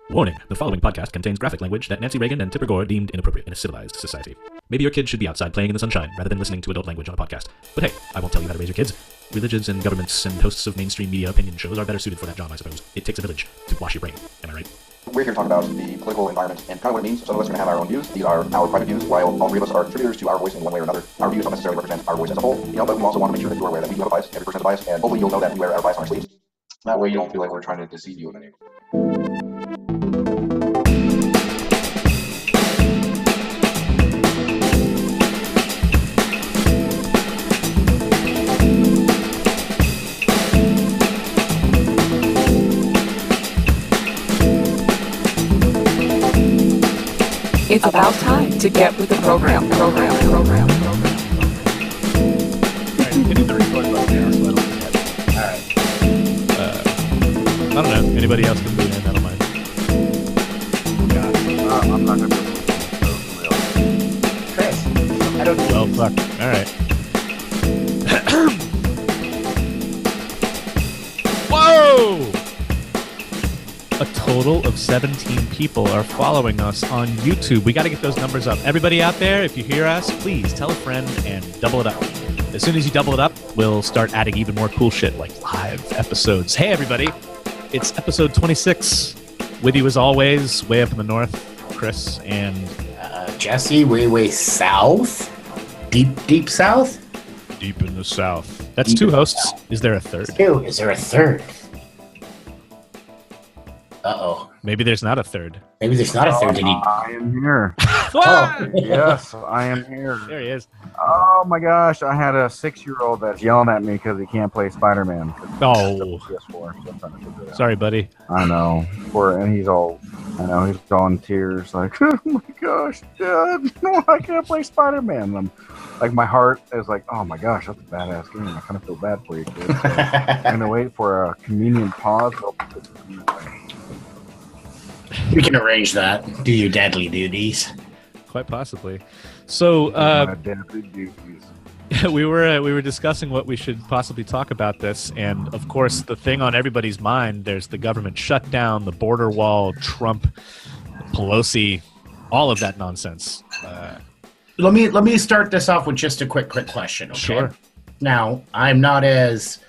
Warning, the following podcast contains graphic language that Nancy Reagan and Tipper Gore deemed inappropriate in a civilized society. Maybe your kid should be outside playing in the sunshine rather than listening to adult language on a podcast. But hey, I won't tell you how to raise your kids. Religions and governments and hosts of mainstream media opinion shows are better suited for that job, I suppose. It takes a village to wash your brain. Am I right? We're here to talk about the political environment and kind of what it means. Some of us are going to have our own views. These are our private views, while all three of us are contributors to our voice in one way or another. Our views don't necessarily represent our voice as a whole, but we also want to make sure that you're aware that we do have a bias, every person has a bias, and hopefully you'll know that we wear our bias on our sleeves. That way you don't feel like we're trying to deceive you in any way. It's about time to get with the program. Alright, hitting the record button now so I don't forget. Alright. I don't know. Anybody else can do that? I don't mind. God, I'm not going to be able to do it. Chris, I don't know. Well, fuck. Alright. Whoa! A total of 17 people are following us on YouTube. We got to get those numbers up. Everybody out there, if you hear us, please tell a friend and double it up. As soon as you double it up, we'll start adding even more cool shit like live episodes. Hey, everybody. It's episode 26. With you as always, way up in the north, Chris and... Jessie, way south? Deep south? Deep in the south. That's two hosts. Is there a third? Is there a third? Uh-oh. Maybe there's not a third. Maybe there's not a third. I am here. Oh. Yes, I am here. There he is. Oh my gosh, I had a 6-year-old that's yelling at me because he can't play Spider-Man. Oh. PS4. Sorry, buddy. I know. And he's all in tears, like, oh my gosh, Dad, no, I can't play Spider-Man. And I'm like, my heart is like, oh my gosh, that's a badass game. I kind of feel bad for you, kid. So I'm gonna wait for a convenient pause. We can arrange that. Do your deadly duties. Quite possibly. So, we were discussing what we should possibly talk about this, and of course, the thing on everybody's mind, there's the government shutdown, the border wall, Trump, Pelosi, all of that nonsense. Let me start this off with just a quick question. Okay? Sure. Now, I'm not as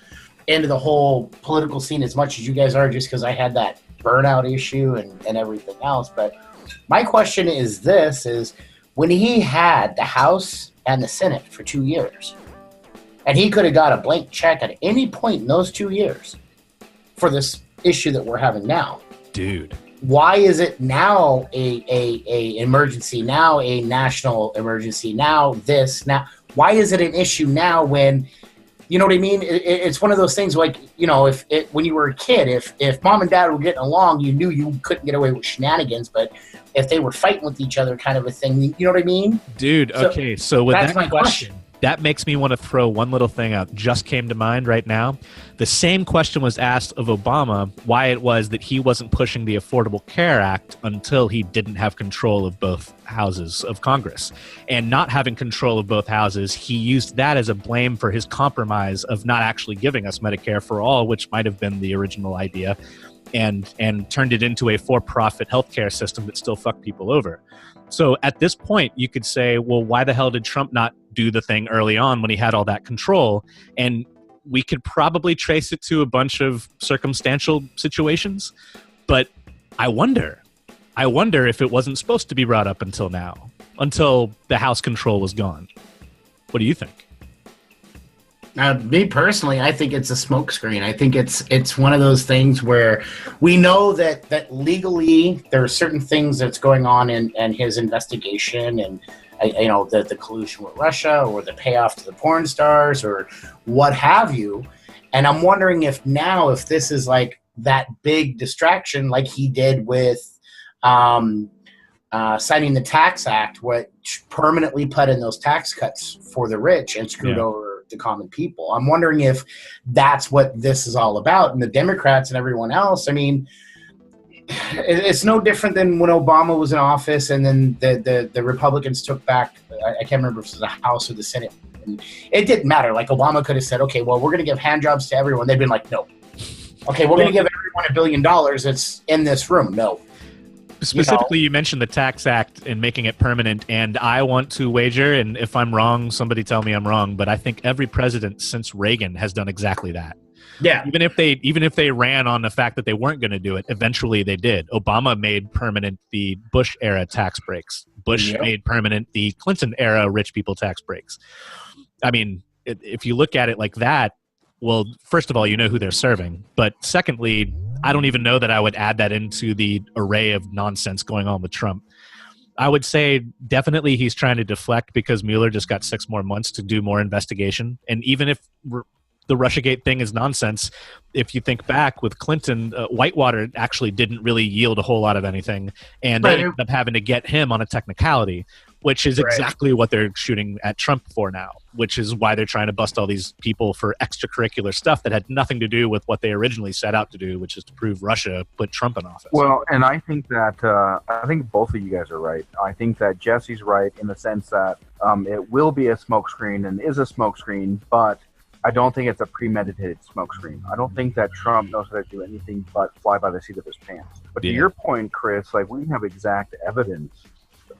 into the whole political scene as much as you guys are, just because I had that burnout issue and everything else. But my question is this, is when he had the House and the Senate for 2 years, and he could have got a blank check at any point in those 2 years for this issue that we're having now. Dude. Why is it now a emergency, now a national emergency, now this, now? Why is it an issue now when, you know what I mean? It's one of those things like, when you were a kid, if mom and dad were getting along, you knew you couldn't get away with shenanigans, but if they were fighting with each other kind of a thing, you know what I mean? Dude, okay, so with that's that my question. That makes me want to throw one little thing out. Just came to mind right now. The same question was asked of Obama, why it was that he wasn't pushing the Affordable Care Act until he didn't have control of both houses of Congress. And not having control of both houses, he used that as a blame for his compromise of not actually giving us Medicare for all, which might have been the original idea, and turned it into a for-profit healthcare system that still fucked people over. So at this point, you could say, well, why the hell did Trump not do the thing early on when he had all that control? And we could probably trace it to a bunch of circumstantial situations. But I wonder if it wasn't supposed to be brought up until now, until the House control was gone. What do you think? Me personally, I think it's a smokescreen. I think it's one of those things where we know that legally there are certain things that's going on in his investigation, and the collusion with Russia or the payoff to the porn stars or what have you. And I'm wondering if this is like that big distraction, like he did with signing the Tax Act, which permanently put in those tax cuts for the rich and screwed over the common people. I'm wondering if that's what this is all about. And the Democrats and everyone else, I mean, it's no different than when Obama was in office and then the Republicans took back, I can't remember if it was the House or the Senate. And it didn't matter. Like Obama could have said, okay, well, we're going to give hand jobs to everyone. They've been like, no. Okay, we're going to give everyone $1 billion that's in this room. No. Specifically, you mentioned the Tax Act and making it permanent, and I want to wager, and if I'm wrong, somebody tell me I'm wrong, but I think every president since Reagan has done exactly that. Yeah. Even if they ran on the fact that they weren't going to do it, eventually they did. Obama made permanent the Bush era tax breaks. Bush made permanent the Clinton era rich people tax breaks. I mean, if you look at it like that, well, first of all, you know who they're serving. But secondly, I don't even know that I would add that into the array of nonsense going on with Trump. I would say definitely he's trying to deflect because Mueller just got 6 more months to do more investigation. And even if the Russiagate thing is nonsense, if you think back with Clinton, Whitewater actually didn't really yield a whole lot of anything. And they ended up having to get him on a technicality, which is exactly what they're shooting at Trump for now, which is why they're trying to bust all these people for extracurricular stuff that had nothing to do with what they originally set out to do, which is to prove Russia put Trump in office. Well, and I think that I think both of you guys are right. I think that Jesse's right in the sense that it will be a smokescreen and is a smokescreen, but I don't think it's a premeditated smokescreen. I don't think that Trump knows how to do anything but fly by the seat of his pants. But to your point, Chris, like we have exact evidence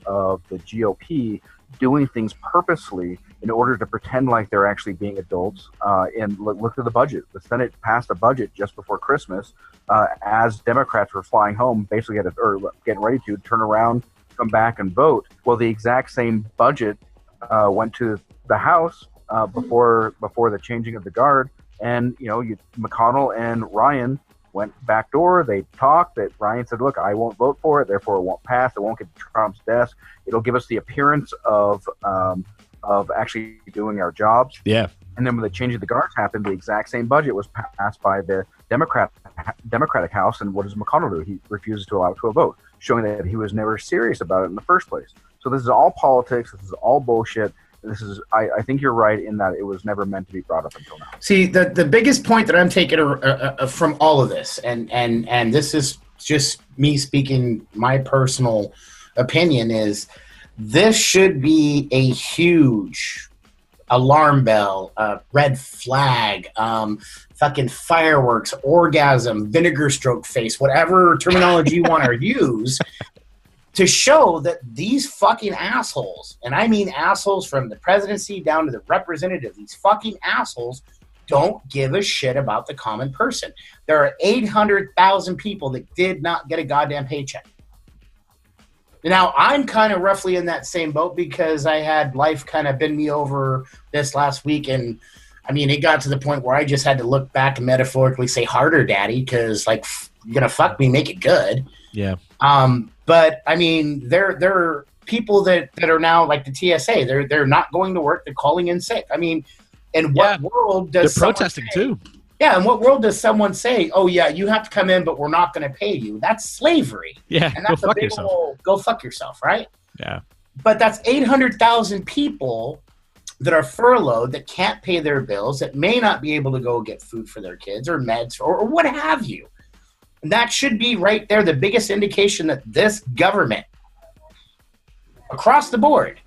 of the GOP doing things purposely in order to pretend like they're actually being adults. And look at the budget. The Senate passed a budget just before Christmas as Democrats were flying home, basically getting ready to turn around, come back and vote. Well, the exact same budget went to the House before the changing of the guard, and McConnell and Ryan went backdoor. They talked. That Ryan said, "Look, I won't vote for it. Therefore, it won't pass. It won't get to Trump's desk. It'll give us the appearance of actually doing our jobs." Yeah. And then when the change of the guards happened, the exact same budget was passed by the Democratic House. And what does McConnell do? He refuses to allow it to a vote, showing that he was never serious about it in the first place. So this is all politics. This is all bullshit. I think you're right in that it was never meant to be brought up until now. See, the biggest point that I'm taking from all of this, and this is just me speaking my personal opinion, is this should be a huge alarm bell, red flag, fucking fireworks, orgasm, vinegar stroke face, whatever terminology you want to use, to show that these fucking assholes, and I mean assholes from the presidency down to the representative, these fucking assholes don't give a shit about the common person. There are 800,000 people that did not get a goddamn paycheck. Now, I'm kind of roughly in that same boat because I had life kind of bend me over this last week, and I mean, it got to the point where I just had to look back and metaphorically say, harder, daddy, because, like, you're going to fuck me, make it good. Yeah. But I mean, there are people that are now like the TSA. They're not going to work. They're calling in sick. I mean, in what world does they're protesting too? Yeah, in what world does someone say, "Oh yeah, you have to come in, but we're not going to pay you"? That's slavery. Yeah, and that's go fuck yourself. Go fuck yourself, right? Yeah. But that's 800,000 people that are furloughed, that can't pay their bills, that may not be able to go get food for their kids or meds or what have you. That should be right there the biggest indication that this government, across the board,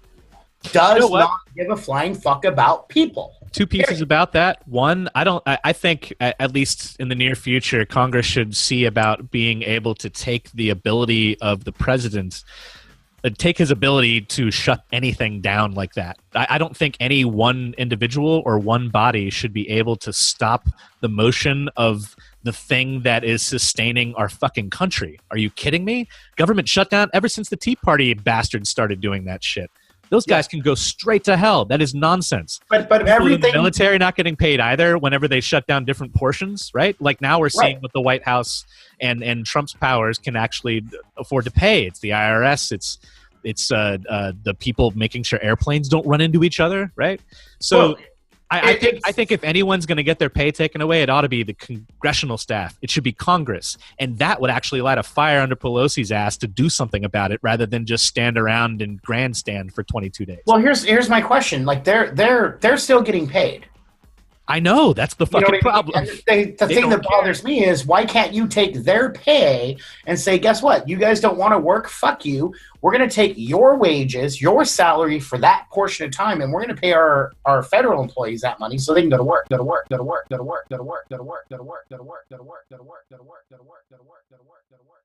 does not give a flying fuck about people. Two pieces about that. One, I think at least in the near future, Congress should see about being able to take the ability of the president, take his ability to shut anything down like that. I don't think any one individual or one body should be able to stop the motion of the thing that is sustaining our fucking country. Are you kidding me? Government shutdown, ever since the Tea Party bastards started doing that shit. Those guys can go straight to hell. That is nonsense. But everything, the military not getting paid either whenever they shut down different portions, right? Like now we're seeing what the White House and Trump's powers can actually afford to pay. It's the IRS. It's the people making sure airplanes don't run into each other, right? So I think if anyone's going to get their pay taken away, it ought to be the congressional staff. It should be Congress, and that would actually light a fire under Pelosi's ass to do something about it, rather than just stand around and grandstand for 22 days. Well, here's my question: like they're still getting paid. I know, that's the fucking problem. The thing that bothers me is, why can't you take their pay and say, guess what? You guys don't want to work? Fuck you. We're going to take your wages, your salary for that portion of time, and we're going to pay our federal employees that money so they can go to work, go to work, go to work, go to work, go to work, go to work, go to work, go to work, go to work, go to work, go to work, go to work, go to work, go to work, go to work, go to work.